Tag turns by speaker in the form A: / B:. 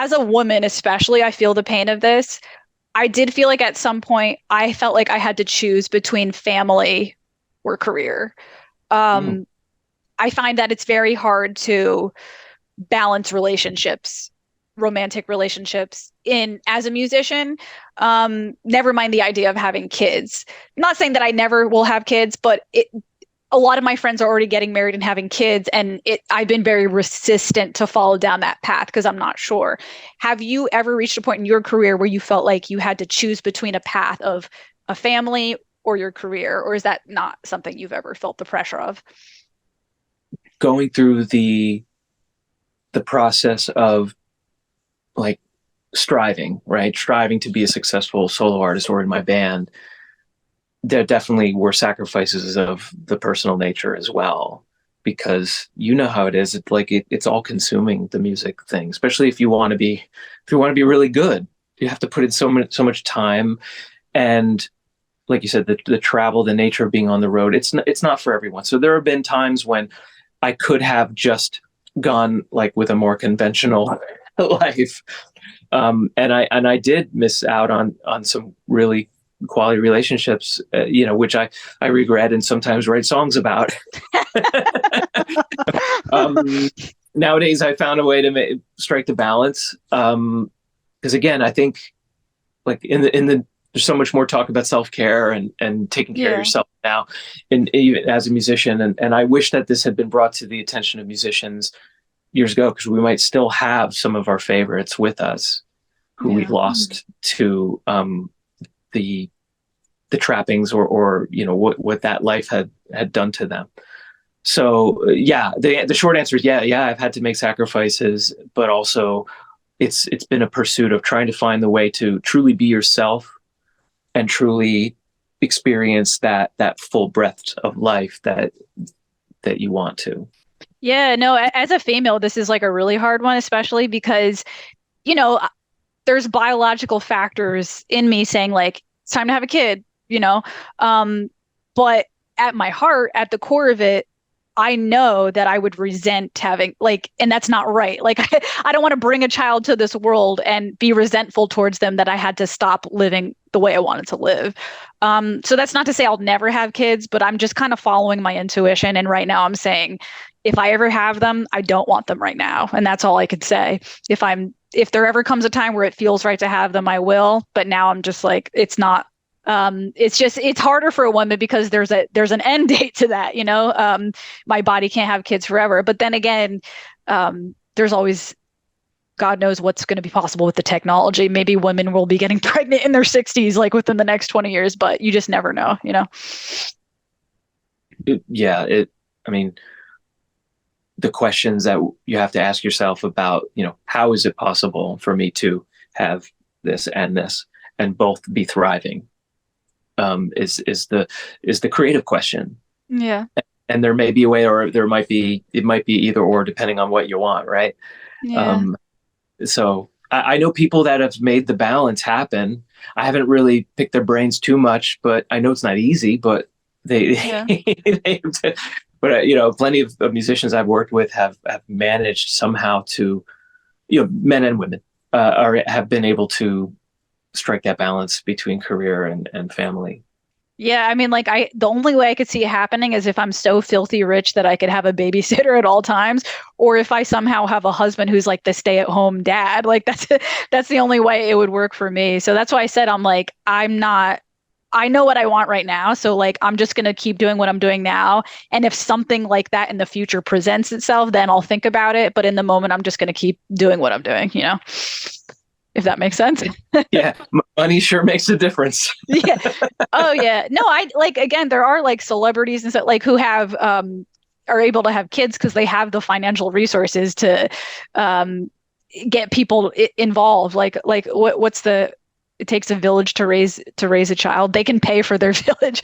A: as a woman, especially, I feel the pain of this. I did feel like at some point I felt like I had to choose between family or career.
B: Mm.
A: Um, I find that it's very hard to balance relationships, romantic relationships in as a musician. Never mind the idea of having kids. I'm not saying that I never will have kids, but a lot of my friends are already getting married and having kids, and I've been very resistant to follow down that path because I'm not sure. Have you ever reached a point in your career where you felt like you had to choose between a path of a family or your career, or is that not something you've ever felt the pressure of?
B: Going through the process of like striving, right? Striving to be a successful solo artist or in my band, there definitely were sacrifices of the personal nature as well. Because you know how it is. It's like it's all consuming, the music thing, especially if you want to be really good, you have to put in so much time. And like you said, the travel, the nature of being on the road, it's not for everyone. So there have been times when I could have just gone like with a more conventional life, and I did miss out on some really quality relationships, which I regret and sometimes write songs about. um, Nowadays, I found a way to strike the balance. Because again, I think like in the there's so much more talk about self-care and taking care of
A: Yeah.
B: yourself now, and even as a musician, and I wish that this had been brought to the attention of musicians years ago, because we might still have some of our favorites with us who we've
A: Yeah.
B: lost to the the trappings, or what that life had done to them. So yeah, the short answer is yeah, I've had to make sacrifices, but also it's been a pursuit of trying to find the way to truly be yourself and truly experience that full breadth of life that you want to.
A: Yeah, no, as a female, this is like a really hard one, especially because, you know, there's biological factors in me saying like it's time to have a kid, you know. Um, but at my heart, at the core of it, I know that I would resent having like, and that's not right. Like I don't want to bring a child to this world and be resentful towards them that I had to stop living the way I wanted to live. So that's not to say I'll never have kids, but I'm just kind of following my intuition. And right now I'm saying if I ever have them, I don't want them right now. And that's all I could say. If there ever comes a time where it feels right to have them, I will. But now I'm just like, it's not. It's harder for a woman because there's an end date to that, you know. My body can't have kids forever. But then again, there's always God knows what's going to be possible with the technology. Maybe women will be getting pregnant in their 60s, like within the next 20 years, but you just never know, you know?
B: Yeah, I mean, the questions that you have to ask yourself about, how is it possible for me to have this and both be thriving, is the creative question.
A: Yeah.
B: And there may be a way, or it might be either or, depending on what you want, right?
A: Yeah.
B: Um, so I know people that have made the balance happen. I haven't really picked their brains too much, but I know it's not easy. But they,
A: Yeah.
B: they but plenty of musicians I've worked with have managed somehow to, men and women, have been able to strike that balance between career and family.
A: Yeah, I mean, like the only way I could see it happening is if I'm so filthy rich that I could have a babysitter at all times, or if I somehow have a husband who's like the stay-at-home dad. Like that's the only way it would work for me. So that's why I said I'm like, I'm not, I know what I want right now. So like I'm just gonna keep doing what I'm doing now. And if something like that in the future presents itself, then I'll think about it. But in the moment, I'm just gonna keep doing what I'm doing, you know, if that makes sense.
B: Yeah, money sure makes a difference.
A: Yeah. Oh yeah. No, I like again, there are like celebrities and stuff like who have are able to have kids because they have the financial resources to um get people involved. Like what's the it takes a village to raise a child. They can pay for their village.